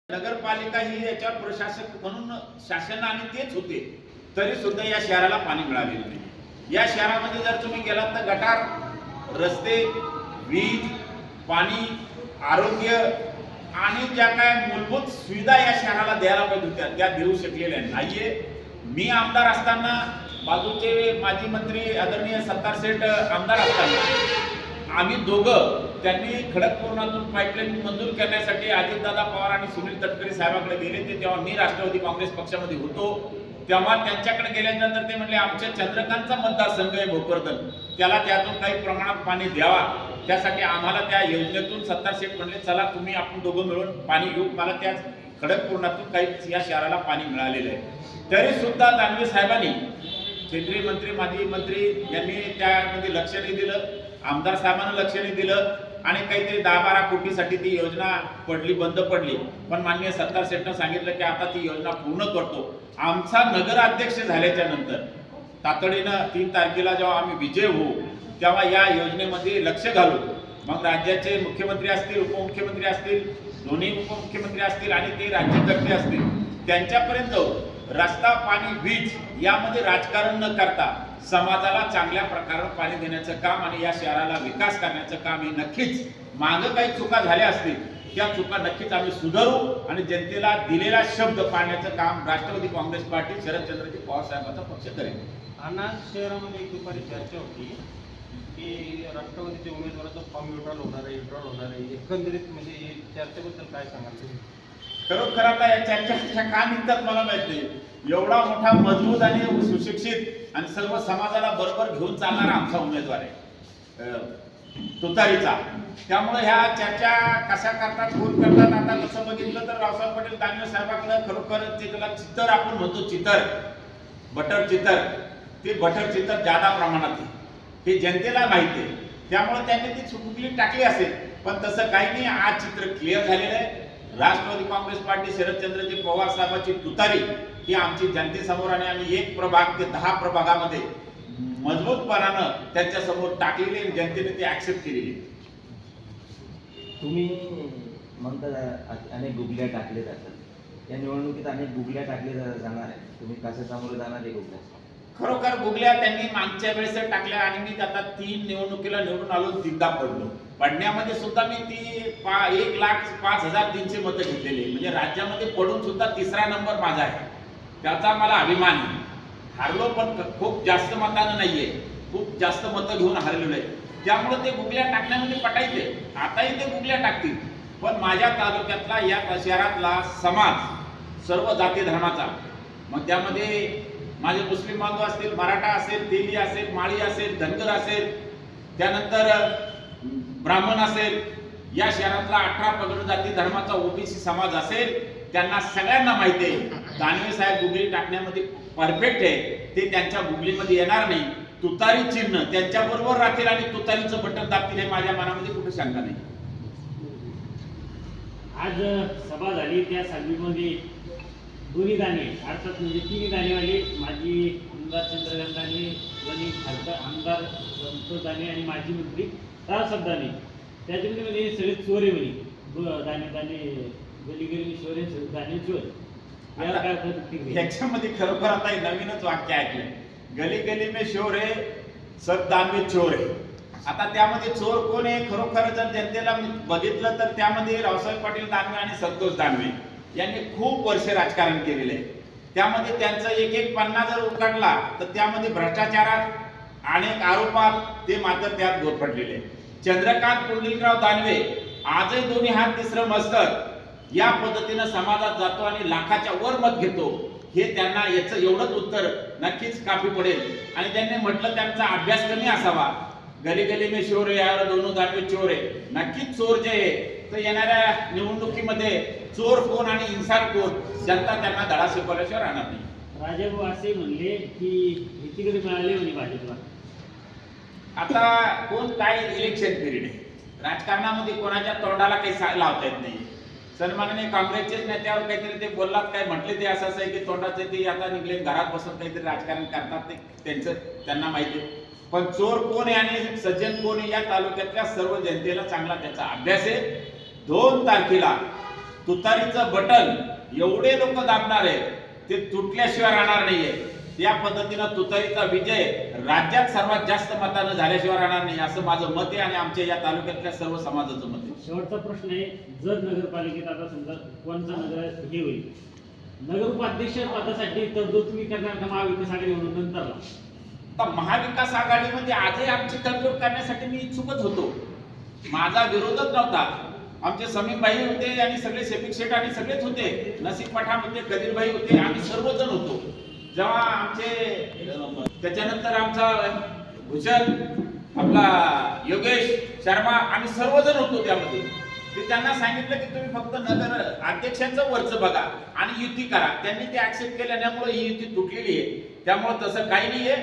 नगरपालिका ही याच्यावर प्रशासक म्हणून शासन आणि तेच होते, तरी सुद्धा या शहराला पाणी मिळालेलं नाही। या शहरामध्ये जर तुम्ही गेलात तर गटार, रस्ते, वीज, पाणी, आरोग्य आणि ज्या काय मूलभूत सुविधा या शहराला द्यायला पाहिजे होत्या त्या देऊ शकलेल्या नाहीये। मी आमदार असताना, बाजूचे माजी मंत्री आदरणीय सत्तार सेठ आमदार असताना आम्ही दोघं त्यांनी खडकपूर्णातून पाईपलाईन मंजूर करण्यासाठी अजितदादा पवार आणि सुनील तटकरे साहेबांकडे गेले ते, तेव्हा मी राष्ट्रवादी काँग्रेस पक्षामध्ये होतो। तेव्हा त्यांच्याकडे गेल्यानंतर ते म्हणले आमच्या चंद्रकांतचा मतदारसंघ आहे भोकरदन, त्याला त्यातून काही प्रमाणात पाणी द्यावा, त्यासाठी आम्हाला त्या योजनेतून सत्तार शेठ म्हणले चला तुम्ही आपण दोघं मिळून पाणी घेऊ। मला त्या खडकपूर्णातून काही या शहराला पाणी मिळालेलं आहे। तरी सुद्धा दानवे साहेबांनी, केंद्रीय मंत्री माजी मंत्री यांनी त्यामध्ये लक्ष नाही दिलं, आमदार साहेबांना लक्ष नाही दिलं आणि काहीतरी 10-12 कोटीसाठी ती योजना पडली, बंद पडली। पण माननीय सत्तार शेठनं सांगितलं की आता ती योजना पूर्ण करतो। आमचा नगराध्यक्ष झाल्याच्या नंतर तातडीनं 3 तारखेला जेव्हा आम्ही विजय होऊ तेव्हा या योजनेमध्ये लक्ष घालू। मग राज्याचे मुख्यमंत्री असतील, उपमुख्यमंत्री असतील, दोन्ही उपमुख्यमंत्री असतील आणि ते राज्यकर्ते असतील, त्यांच्यापर्यंत रस्ता, पाणी, वीज यामध्ये राजकारण न करता समाजाला चांगल्या प्रकारे पाणी देण्याचं काम आणि या शहराला विकास करण्याचं काम हे नक्कीच, मागं काही चुका झाल्या असतील त्या चुका नक्कीच आम्ही सुधारू आणि जनतेला दिलेला शब्द पाळण्याचं काम राष्ट्रवादी काँग्रेस पार्टी शरदचंद्रजी पवार साहेबांचा पक्ष करेल। अनाथ शहरामध्ये एक दुपारी चर्चा होती की राष्ट्रवादीच्या उमेदवाराचा फॉर्म विड्रॉल होणार आहे, एकंदरीत म्हणजे चर्चेबद्दल काय सांगाल तुम्ही? खरोखर आता या चर्चा का निघतात मला माहित नाही। एवढा मोठा मजबूत आणि सुशिक्षित आणि सर्व समाजाला बरोबर घेऊन चालणारा आमचा उमेदवार आहे तुतारीचा, त्यामुळे ह्या चर्चा कशा करतात, कोण करतात, आता तसं बघितलं तर रावसाहेब पाटील दानवे साहेबांकडे खरोखर त्याला चित्तर आपण म्हणतो, चित्तर, बटर चित्तर, ते बटर चित्तर जादा प्रमाणात आहे हे जनतेला माहिती आहे, त्यामुळे त्यांनी ती चुकली टाकली असेल। पण तसं काही नाही, आज चित्र क्लिअर झालेलं आहे। राष्ट्रवादी काँग्रेस पार्टी शरदचंद्रजी पवार साहेबांची तुतारी ही आमची जनतेसमोर आणि आम्ही 1 प्रभाग ते 10 प्रभागामध्ये मजबूतपणानं त्यांच्या समोर टाकलेली आणि जनतेने ती ऍक्सेप्ट केलेली। तुम्ही म्हणता अनेक गुगल्या टाकले जातात, या निवडणुकीत अनेक गुगल्या टाकले जाणार आहे, तुम्ही कशा सामोरे जाणार आहे गुगल्या? खरोखर गुगल्या त्यांनी मागच्या वेळेस टाकल्या आणि मी आता 3 निवडणुकीला निवडून आलो, 3दा पडलो। पडण्यामध्ये सुद्धा मी ती 1,05,300 मतं घेतलेली, म्हणजे राज्यामध्ये पडून सुद्धा 3रा नंबर माझा आहे, त्याचा मला अभिमान आहे। हारलो पण खूप जास्त मतानं नाहीये, खूप जास्त मतं घेऊन हारलेलो आहे, त्यामुळे ते गुगल्या टाकण्यामध्ये पटायचे। आताही ते गुगल्या टाकतील, पण माझ्या तालुक्यातला या शहरातला समाज सर्व जाती धर्माचा, मग त्यामध्ये माझे मुस्लिम बांधव असतील, मराठा असेल, तेली असेल, माळी असेल, धनगर असेल, त्यानंतर ब्राह्मण असेल, या शहरातला 18 पगड जाती धर्माचा ओबीसी समाज असेल, त्यांना सगळ्यांना माहिती आहे दानवे साहेब गुगली टाकण्यामध्ये परफेक्ट आहे, ते त्यांच्या गुगलीमध्ये येणार नाही। तुतारी चिन्ह त्यांच्याबरोबर राहतील आणि तुतारीचं बटन दाबतील, हे माझ्या मनामध्ये कुठे शंका नाही। आज सभा झाली, त्या सभेमध्ये दोन्ही दाने अर्थात म्हणजे 3 दानेवाले माजी आमदार चंद्रकांत दाने, वनी खासदार आमदार संतोष दाने आणि माजी मंत्री रावसाहेब दाने, त्याच्यामध्ये म्हणजे सगळे चोर आहे म्हणे, दाने दाने गली गली चोर आहे, सगळे दाने चोर। यावर काय प्रतिक्रिया? याच्यामध्ये खरोखर आता नवीनच वाक्य ऐकलं, गली गली में शोर है, सब दानवे चोर है। आता त्यामध्ये चोर कोण आहे, खरोखर जर जनतेला बघितलं तर त्यामध्ये रावसाहेब पाटील दानवे आणि संतोष दानवे यांनी खूप वर्ष राजकारण केलेलं आहे। त्यामध्ये त्यांचं एक 50 जर उकडला तर त्यामध्ये भ्रष्टाचारात अनेक आरोपात ते मात्र त्यात गोरफटलेले। चंद्रकांत पुंडलिकराव दानवे आजही दोन्ही हात तिसरं मस्तक या पद्धतीनं समाजात जातो आणि लाखाच्या वर मत घेतो, हे त्यांना याचं एवढंच उत्तर नक्कीच काफी पडेल। आणि त्यांनी म्हटलं त्यांचा अभ्यास कमी असावा, गली गली में चोर है यार, दोनों दानवे चोर आहे। नक्कीच चोर जे आहे तर येणाऱ्या निवडणुकीमध्ये चोर कोण आणि इन्सान कोण, जनता त्यांना धडा शिकवल्याशिवाय राहणार नाही। राजाभाऊ असे म्हणले की एकीकडे मिळाले म्हणे भाजपला। आता कोण काय, इलेक्शन पिरियड आहे, राजकारणामध्ये कोणाच्या तोंडाला काही लावता येत नाही। सन्माननीय काँग्रेसचेच नेत्यावर काहीतरी ते बोललात, काय म्हटले ते असं आहे की तोंडाचे ते आता निघले, घरात बसून काहीतरी राजकारण करतात, ते त्यांचं त्यांना माहिती आहे। पण चोर कोण आहे आणि सज्जन कोण आहे या तालुक्यातल्या सर्व जनतेला चांगला त्याचा अभ्यास आहे। 2 तारखेला तुतारीचं बटन एवढे लोक दाबणार आहे ते तुटल्याशिवाय राहणार नाहीये. त्या पद्धतीनं तुतारीचा विजय राज्यात सर्वात जास्त मतानं झाल्याशिवाय राहणार नाही असं माझं मत आहे आणि आमच्या या तालुक्यातल्या सर्व समाजाचं मत आहे. शेवटचा प्रश्न आहे, जर नगरपालिकेत आता समजा कोणचा नगर हे होईल, नगर उपाध्यक्ष पदासाठी तडजोड तुम्ही करणार का महाविकास आघाडी म्हणून नंतरला? आता महाविकास आघाडीमध्ये आजही आमची तडजोड करण्यासाठी मी इच्छुकच होतो. माझा विरोधच नव्हता. आमचे समीम भाई होते आणि सगळे शेफिक शेठ आणि सगळेच होते, नसीब पठाण होते, कदीर भाई होते, आम्ही सर्वजण होतो. जेव्हा आमचे त्याच्यानंतर आमचा भूषण, आपला योगेश शर्मा, आम्ही सर्वजण होतो त्यामध्ये. ते त्यांना सांगितलं की तुम्ही फक्त नगर अध्यक्षांचं वरचं बघा आणि युती करा. त्यांनी ते ऍक्सेप्ट केल्यामुळे ही युती तुटलेली आहे. त्यामुळे तसं काही नाहीये,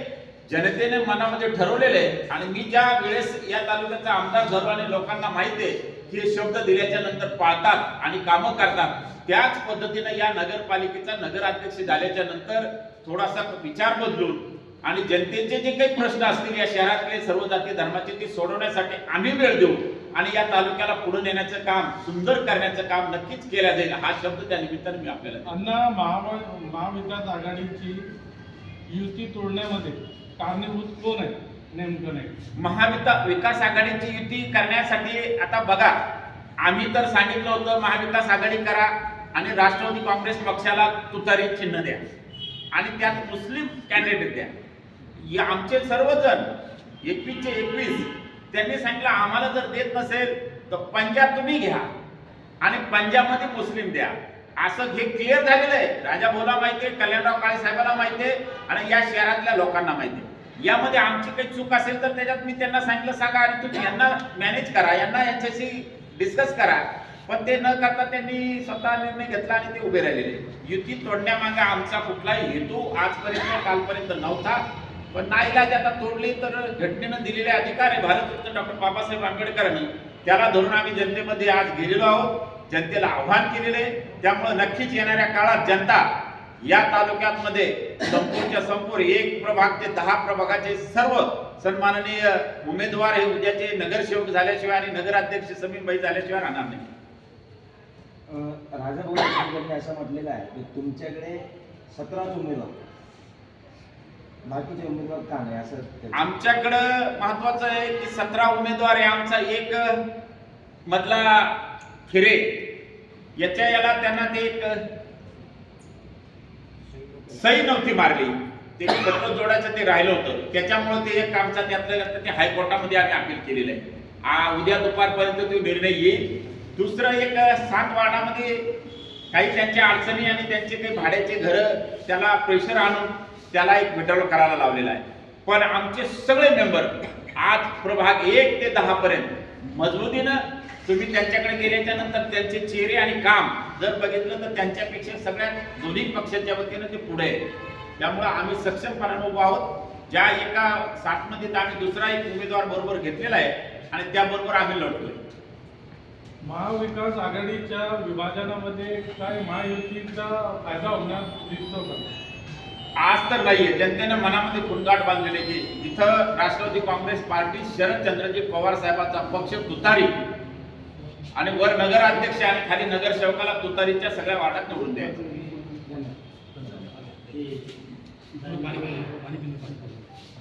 जनतेने मनामध्ये ठरवलेलं आहे. आणि मी ज्या वेळेस या तालुक्याचा आमदार झालो आणि लोकांना माहिती आहे की हे शब्द दिल्याच्या नंतर पाळतात आणि कामं करतात, त्याच पद्धतीने या नगरपालिकेचा नगराध्यक्ष झाल्याच्या नंतर थोडासा विचार बदलून आणि जनतेचे जे काही प्रश्न असतील या शहरातले सर्व जाती धर्माचे ते सोडवण्यासाठी आम्ही वेळ देऊ आणि या तालुक्याला पुढे नेण्याचं काम, सुंदर करण्याचं काम नक्कीच केलं जाईल. हा शब्द त्या निमित्ताने मी आपल्याला अण्णा, महाविकास आघाडीची युती तोडण्यामध्ये कारणीभूत कोण आहे नेमकं? नाही, विकास आघाडीची युती करण्यासाठी आता बघा, आम्ही तर सांगितलं होतं महाविकास आघाडी करा आणि राष्ट्रवादी काँग्रेस पक्षाला तुतारी चिन्ह द्या आणि त्यात मुस्लिम कॅन्डिडेट द्या. या आमचे सर्वजण 21चे 21 त्यांनी सांगितलं आम्हाला जर देत नसेल तर पंजाब तुम्ही घ्या आणि पंजाबमध्ये मुस्लिम द्या. असं हे क्लिअर झालेलं आहे. राजा भाऊला माहिती आहे, कल्याणराव काळे साहेबांना माहिती आहे आणि या शहरातल्या लोकांना माहिती आहे. यामध्ये आमची काही चूक असेल तर त्याच्यात मी त्यांना सांगितलं सांगा आणि तुम्ही यांना मॅनेज करा, यांना यांच्याशी डिस्कस करा. पण ते न करता त्यांनी स्वतः निर्णय घेतला आणि ते उभे राहिलेले. युती तोडण्यामागे आमचा कुठलाही हेतू आजपर्यंत कालपर्यंत नव्हता. पण नाईलाज आता तोडली तर घटनेनं दिलेले अधिकार आहे भारतरत्न डॉक्टर बाबासाहेब आंबेडकरांनी, त्याला धरून आम्ही जनतेमध्ये आज गेलेलो आहोत, जनतेला आव्हान केलेले. त्यामुळे नक्कीच येणाऱ्या काळात जनता या तालुक्यामध्ये संपूर्णच्या संपूर्ण 1 प्रभाग ते 10 प्रभागाचे सर्व सन्माननीय उमेदवार हे उद्याचे नगरसेवक झाल्याशिवाय आणि नगराध्यक्ष समीम भाई झाल्याशिवाय राहणार नाही. राजा भाऊ यांनी असं म्हटलेलं आहे की तुमच्याकडे 17 उमेदवार, बाकीचे उमेदवार का नाही असं? आमच्याकडं महत्वाचं आहे की 17 उमेदवार आहे. आमचा एक मधला फिरे याला त्यांना ते एक सही नव्हती मारली, ते पत्र जोडायचं ते राहिलं होतं. त्याच्यामुळे ते एक आमचा त्यातलं ते हायकोर्टामध्ये आम्ही अपील केलेलं आहे. उद्या दुपारपर्यंत तो निर्णय येईल. दुसरं एक 7 वार्डामध्ये काही त्यांच्या अडचणी आणि त्यांचे काही भाड्याचे घरं त्याला प्रेशर आणून त्याला एक विड्रॉल करायला लावलेला आहे. पण आमचे सगळे मेंबर आज प्रभाग 1 ते 10 पर्यंत मजबुतीनं तुम्ही त्यांच्याकडे गेल्याच्या नंतर त्यांचे चेहरे आणि काम जर बघितलं तर त्यांच्यापेक्षा सगळ्यात दोन्ही पक्षाच्या वतीनं ते पुढे आहे. त्यामुळे आम्ही सक्षमपणाने उभा आहोत. ज्या एका 7 मध्ये आम्ही दुसरा एक उमेदवार बरोबर घेतलेला आहे आणि त्याबरोबर आम्ही लढतोय. महाविकास आघाडीच्या विभाजनामध्ये काय महायुतीचा फायदा होणार दिसतो का? आज तर नाहीये. जनतेने मनामध्ये कुंगाट बांधलेले की इथं राष्ट्रवादी काँग्रेस पार्टी शरदचंद्रजी पवार साहेबांचा पक्ष तुतारी आणि वर नगराध्यक्ष आणि खाली नगरसेवकाला तुतारीच्या सगळ्या वाटात निवडून द्यायचं.